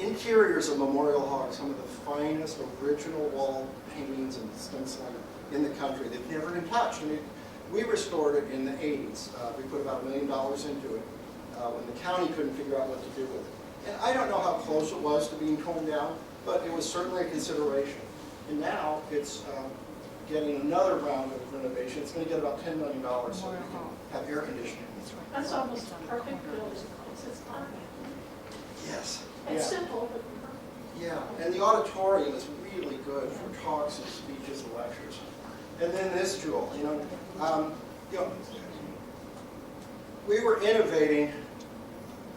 interiors of Memorial Hall are some of the finest original wall paintings and stenciling in the country. They've never been touched. I mean, we restored it in the 80s. We put about $1 million into it when the county couldn't figure out what to do with it. And I don't know how close it was to being torn down, but it was certainly a consideration. And now it's getting another round of renovation. It's going to get about $10 million so we can have air conditioning. That's almost perfect building. It's fun. Yes. It's Yeah. simple, but Yeah, and the auditorium is really good for talks and speeches and lectures. And then this jewel, you know, we were innovating.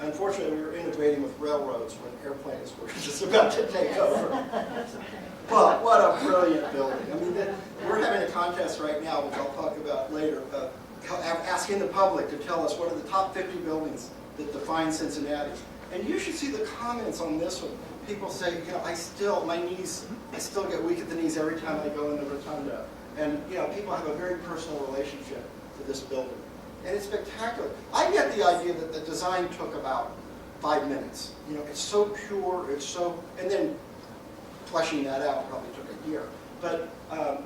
Unfortunately, we were innovating with railroads when airplanes were just about to take over. But what a brilliant building! I mean, we're having a contest right now, which I'll talk about later, asking the public to tell us what are the top 50 buildings that define Cincinnati. And you should see the comments on this one. People say, you know, I still get weak at the knees every time I go in the rotunda. And, you know, people have a very personal relationship to this building. And it's spectacular. I get the idea that the design took about 5 minutes. You know, it's so pure, it's so, and then fleshing that out probably took a year. But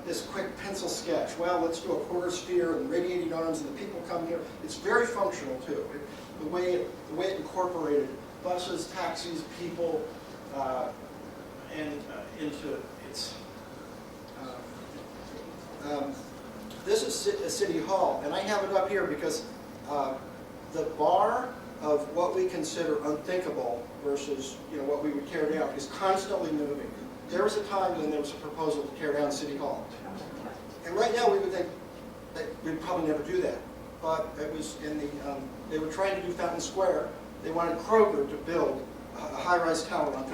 this quick pencil sketch, well, let's do a quarter sphere and radiating arms and the people come here. It's very functional too. The way it incorporated buses, taxis, people, and into its. This is a City Hall, and I have it up here because the bar of what we consider unthinkable versus, you know, what we would tear down is constantly moving. There was a time when there was a proposal to tear down City Hall, and right now we would think that we'd probably never do that. But it was in the they were trying to do Fountain Square. They wanted Kroger to build a high-rise tower on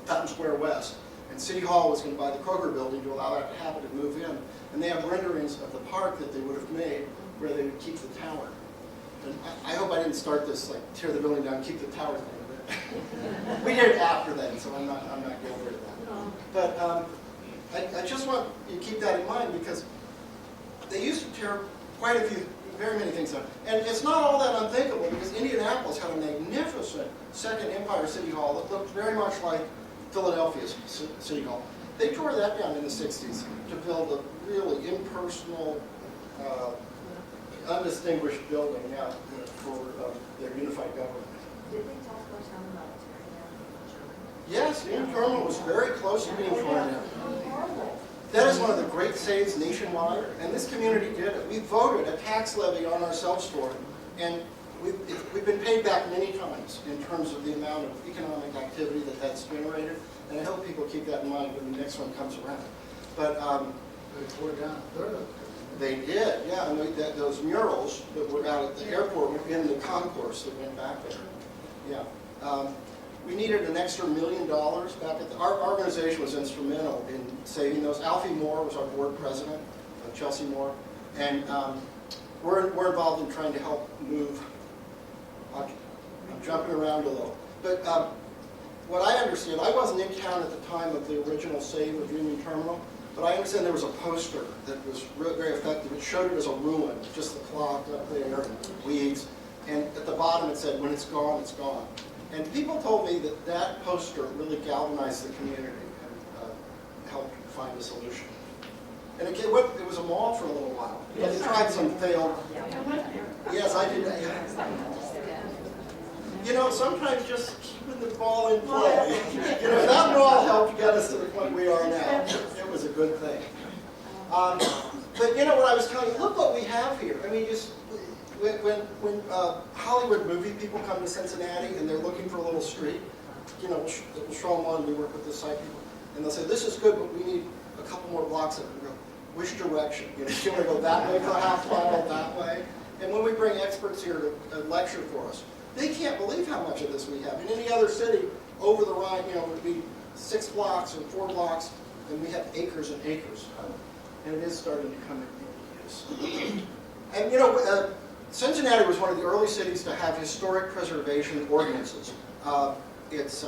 Fountain Square West. And City Hall was going to buy the Kroger building to allow that to happen and move in. And they have renderings of the park that they would have made where they would keep the tower. And I hope I didn't start this, like, tear the building down, keep the tower down. We did it after then, so I'm not guilty of that. But I just want you to keep that in mind because they used to tear quite a few, very many things down. And it's not all that unthinkable because Indianapolis had a magnificent Second Empire City Hall that looked very much like Philadelphia's City Hall. They tore that down in the 60s to build a really impersonal, undistinguished building now for their unified government. Did they talk about town about tearing down German? Yes, New Terminal was very close to being torn down. That is one of the great saves nationwide, and this community did it. We voted a tax levy on our self-storage, and we've been paid back many times in terms of the amount of economic activity that's generated, and I hope people keep that in mind when the next one comes around. But They tore down a third of it. they did, yeah, and those murals that were out at the airport were in the concourse that went back there. Yeah. We needed an extra $1 million back at our organization was instrumental in saving those. Alfie Moore was our board president, Chelsea Moore, and we're involved in trying to help move. I'm jumping around a little. But what I understand, I wasn't in town at the time of the original save of Union Terminal, but I understand there was a poster that was very effective. It showed it as a ruin, just the clock up there and weeds. And at the bottom it said, when it's gone, it's gone. And people told me that that poster really galvanized the community and helped find a solution. And it was a mall for a little while. But they tried some failed. I went there. Yes, I did. You know, sometimes just keeping the ball in play. You know, that mall helped get us to the point we are now. It was a good thing. But you know what I was telling you, look what we have here. I mean, just when Hollywood movie people come to Cincinnati and they're looking for a little street, you know, we'll show them one, we work with the site people, and they'll say, this is good, but we need a couple more blocks of it. We go, which direction? You know, do you want to go that way for a half mile, that way? And when we bring experts here to lecture for us, they can't believe how much of this we have. In any other city, over the Rhine, you know, it would be 6 blocks or 4 blocks, and we have acres and acres. And it is starting to come into use. And you know, Cincinnati was one of the early cities to have historic preservation ordinances. It's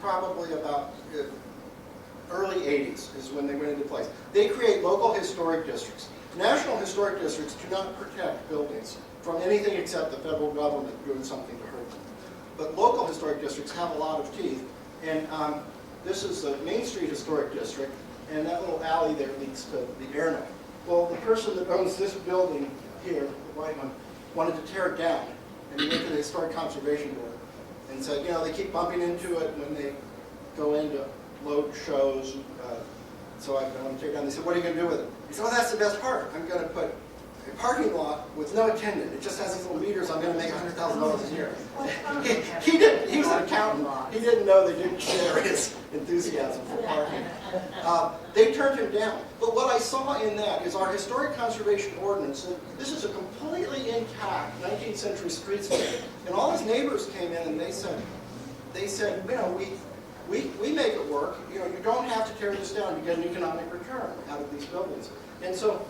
probably about early 80s is when they went into place. They create local historic districts. National historic districts do not protect buildings from anything except the federal government doing something to hurt them. but local historic districts have a lot of teeth. And this is the Main Street Historic District, and that little alley there leads to the airnet. Well, the person that owns this building here, the white one, wanted to tear it down. And he went to the Historic Conservation Board and said, you know, they keep bumping into it when they go in to load shows. So I want to tear it down. They said, what are you going to do with it? He said, well, that's the best part. I'm going to put a parking lot with no attendant. It just has these little meters. I'm going to make $100,000 a year. He didn't. He was an accountant. He didn't know they didn't share his enthusiasm for parking. They turned him down. But what I saw in that is our historic conservation ordinance. This is a completely intact 19th century streetscape, and all his neighbors came in and they said, you know, we make it work. You know, you don't have to tear this down. You get an economic return out of these buildings. And so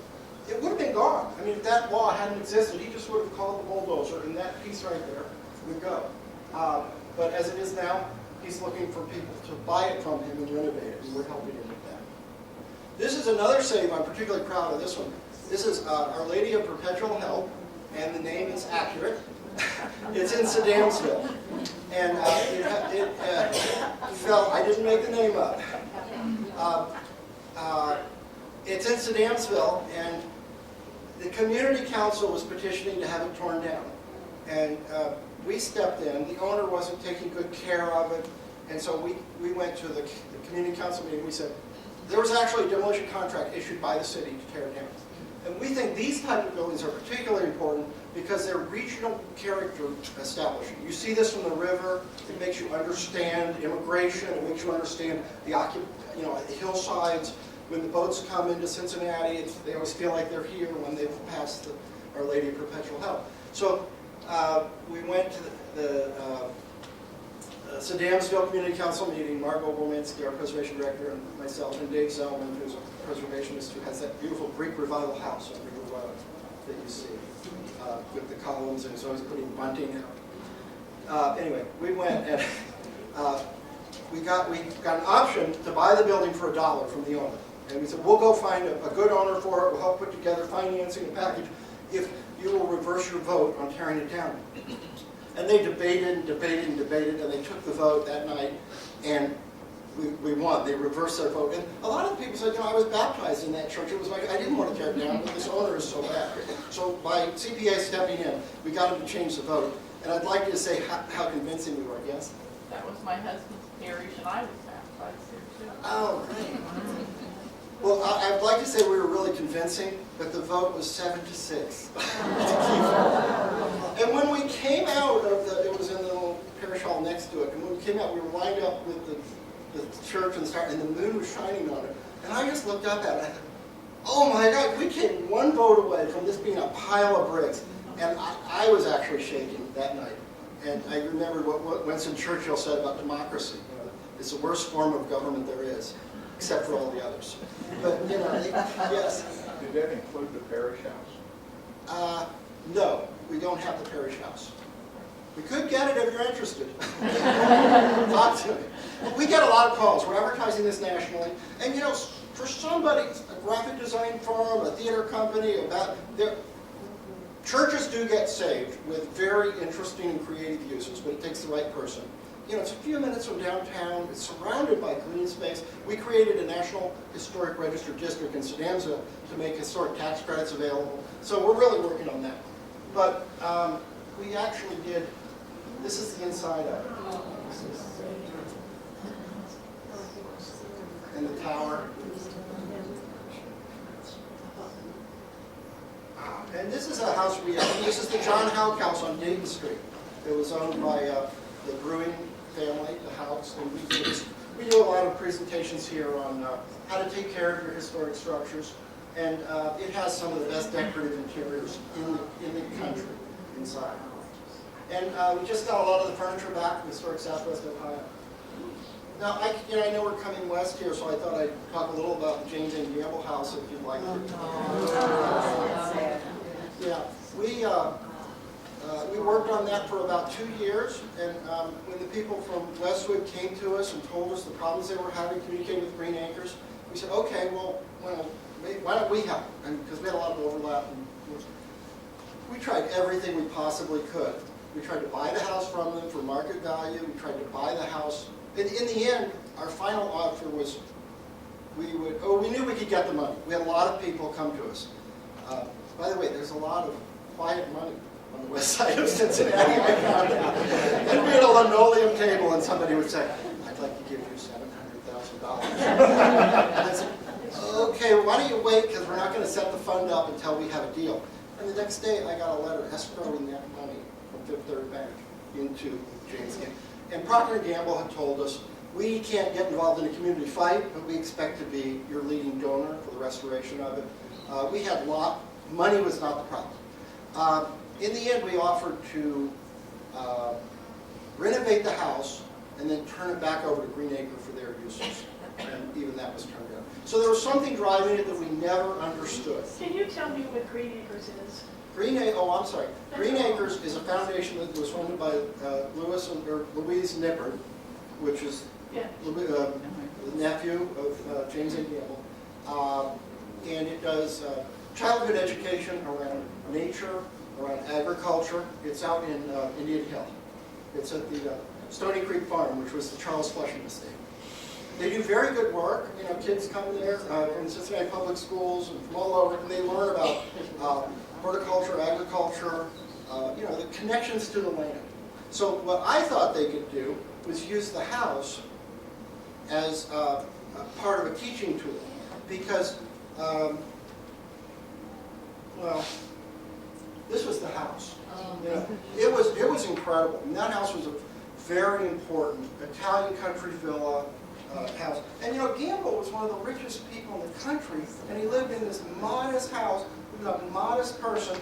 it would have been gone. I mean, if that law hadn't existed, he just would have called the bulldozer, and that piece right there would go. But as it is now, he's looking for people to buy it from him and renovate it, and we're helping him with that. This is another save. I'm particularly proud of this one. This is Our Lady of Perpetual Help, and the name is accurate. It's in Sedamsville. And it fell, I didn't make the name up. It's in Sedamsville, and the community council was petitioning to have it torn down. And we stepped in. The owner wasn't taking good care of it. And so we went to the community council meeting. We said, there was actually a demolition contract issued by the city to tear it down. And we think these type of buildings are particularly important because they're regional character establishing. You see this from the river. It makes you understand immigration. It makes you understand the hillsides. When the boats come into Cincinnati, they always feel like they're here when they've passed Our Lady of Perpetual Help. So we went to the Sedamsville Community Council meeting. Margot Wominski, our preservation director, and myself, and Dave Zellman, who's a preservationist who has that beautiful Greek Revival house on River Road that you see with the columns, and he's always putting bunting out. Anyway, we went and we got an option to buy the building for $1 from the owner. And we said, we'll go find a good owner for it. We'll help put together financing and package if you will reverse your vote on tearing it down. And they debated and debated and debated, and they took the vote that night, and we won. They reversed their vote. And a lot of people said, you know, I was baptized in that church. It was like, I didn't want to tear it down, but this owner is so bad. So by CPA stepping in, we got him to change the vote. And I'd like you to say how convincing we were, yes? That was my husband's parish, and I was baptized there too. Oh, great. Well, I'd like to say we were really convincing, but the vote was 7-6 to keep it. And when we came out of it was in the little parish hall next to it, and when we came out, we were lined up with the church and the moon was shining on it. And I just looked up at it, and I thought, oh my God, we came one vote away from this being a pile of bricks. And I was actually shaking that night. And I remembered what Winston Churchill said about democracy. You know, it's the worst form of government there is, except for all the others. But, you know, yes. Did that include the parish house? No, we don't have the parish house. We could get it if you're interested. Talk to me. We get a lot of calls. We're advertising this nationally. And, you know, for somebody, a graphic design firm, a theater company, churches do get saved with very interesting and creative uses, but it takes the right person. You know, it's a few minutes from downtown. It's surrounded by green space. We created a National Historic Register district in Sedamsville to make historic tax credits available. So we're really working on that. But we actually did, this is the inside of it. And the tower. And this is a house this is the John Houck House on Dayton Street. It was owned by the Brewing family, the Houcks, and we do a lot of presentations here on how to take care of your historic structures. And it has some of the best decorative interiors in the country inside. And we just got a lot of the furniture back from Historic Southwest Ohio. Now, I know we're coming west here, so I thought I'd talk a little about the James N. Gamble House, if you'd like to. Yeah, we worked on that for about 2 years, and when the people from Westwood came to us and told us the problems they were having communicating with Green Acres, we said, okay, well, why don't we help? And because we had a lot of overlap, and we tried everything we possibly could. We tried to buy the house from them for market value. We tried to buy the house. In the end, our final offer was we knew we could get the money. We had a lot of people come to us. By the way, there's a lot of quiet money on the west side of Cincinnati. I found out. And we had a linoleum table, and somebody would say, "I'd like to give you $700,000." I said, "Okay, why don't you wait, because we're not going to set the fund up until we have a deal." And the next day, I got a letter escrowing that money from Fifth Third Bank into James Gamble. And Procter & Gamble had told us, "We can't get involved in a community fight, but we expect to be your leading donor for the restoration of it." We had money was not the problem. In the end, we offered to renovate the house and then turn it back over to Greenacre for their uses. And even that was turned down. So there was something driving it that we never understood. Can you tell me what Green Acres is? Green Acres is a foundation that was funded by Louise Nippert, which is Yeah. the nephew of James A. Gamble. And it does childhood education around nature, around agriculture. It's out in Indian Hill. It's at the Stony Creek Farm, which was the Charles Flushing estate. They do very good work. You know, kids come there from Cincinnati Public Schools and from all over, and they learn about horticulture, agriculture, you know, the connections to the land. So what I thought they could do was use the house as a part of a teaching tool, because, well, this was the house. You know, it was incredible. And that house was a very important Italian country villa house. And you know, Gamble was one of the richest people in the country, and he lived in this modest house with a modest person.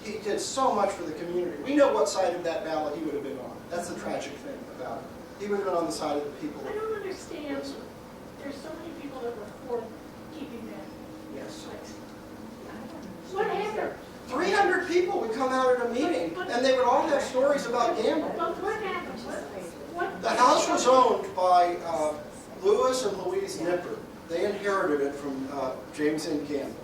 He did so much for the community. We know what side of that ballot he would have been on. That's the tragic thing about it. He would have been on the side of the people. I don't understand. There's so many people that were for keeping that Yes. place. What happened? 300 people would come out at a meeting, and they would all have stories about Gamble. But what happened? What? The house was owned by Louis and Louise Nippert. They inherited it from James N. Gamble.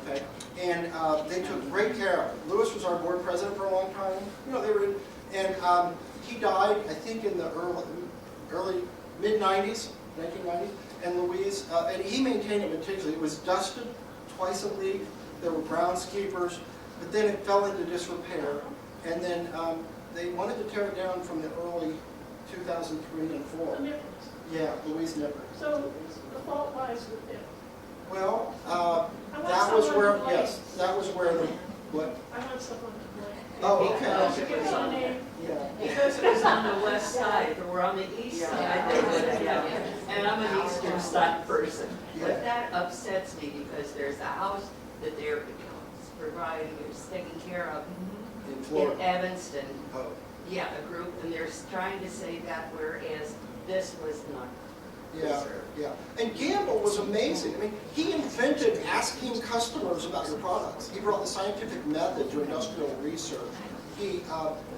Okay, and they took great care of it. Louis was our board president for a long time. You know, they were, and he died, I think, in the early mid-90s, 1990s. And Louise, and he maintained it meticulously. It was dusted twice a week. There were groundskeepers, but then it fell into disrepair. And then they wanted to tear it down from the early 2003 and 4. The Nippers. Yeah, Louise Nippert. So the fault lies with them. Well, that was where, yes, that was where the, what? I want someone to blame. Oh, Because okay. Give us a name. Yeah. Because it was on the west side, or we're on the east side, they would, yeah. And I'm an eastern side person. Yeah. But that upsets me because there's a house that they're providing, they're taking care of In in Florida. Evanston. Oh, Yeah, a group, and they're trying to say that whereas this was not yeah, preserved. yeah. And Gamble was amazing. I mean, he invented asking customers about your products. He brought the scientific method to industrial research. He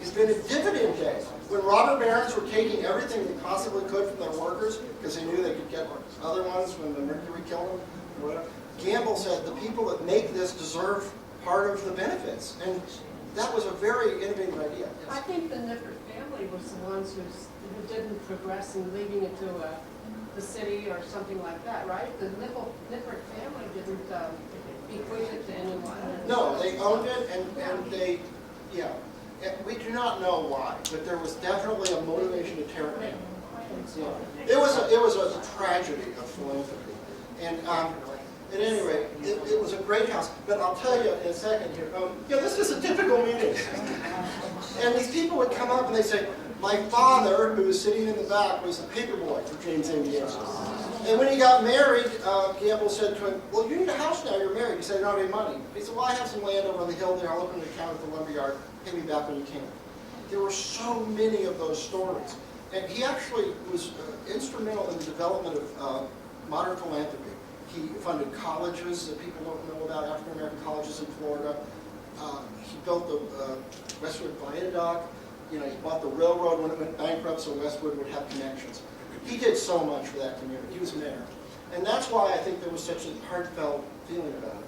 invented dividend days. When robber barons were taking everything they possibly could from their workers because they knew they could get other ones when the mercury killed them or whatever, Gamble said the people that make this deserve part of the benefits. And that was a very innovative idea. I think the Nippert family was the ones who didn't progress in leaving it to the city or something like that, right? The Nippert family didn't bequeath it to anyone. No, they owned it and they, yeah. And we do not know why, but there was definitely a motivation to tear it down. Yeah. It was a tragedy of philanthropy. And at any rate, it was a great house. But I'll tell you in a second here, yeah, this is a typical meeting. And these people would come up and they say, my father, who was sitting in the back, was the paper boy for James A. Gamble. And when he got married, Gamble said to him, well, you need a house now, you're married. He said, I don't have any money. He said, well, I have some land over on the hill there. I'll open an account at the lumberyard. Pay me back when you can. There were so many of those stories. And he actually was instrumental in the development of modern philanthropy. He funded colleges that people don't know about, African-American colleges in Florida. He built the Westwood Viaduct. You know, he bought the railroad when it went bankrupt so Westwood would have connections. He did so much for that community. He was mayor. And that's why I think there was such a heartfelt feeling about it.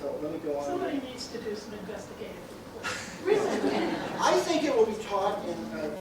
So let me go on. Somebody needs to do some investigative Really? I think it will be taught in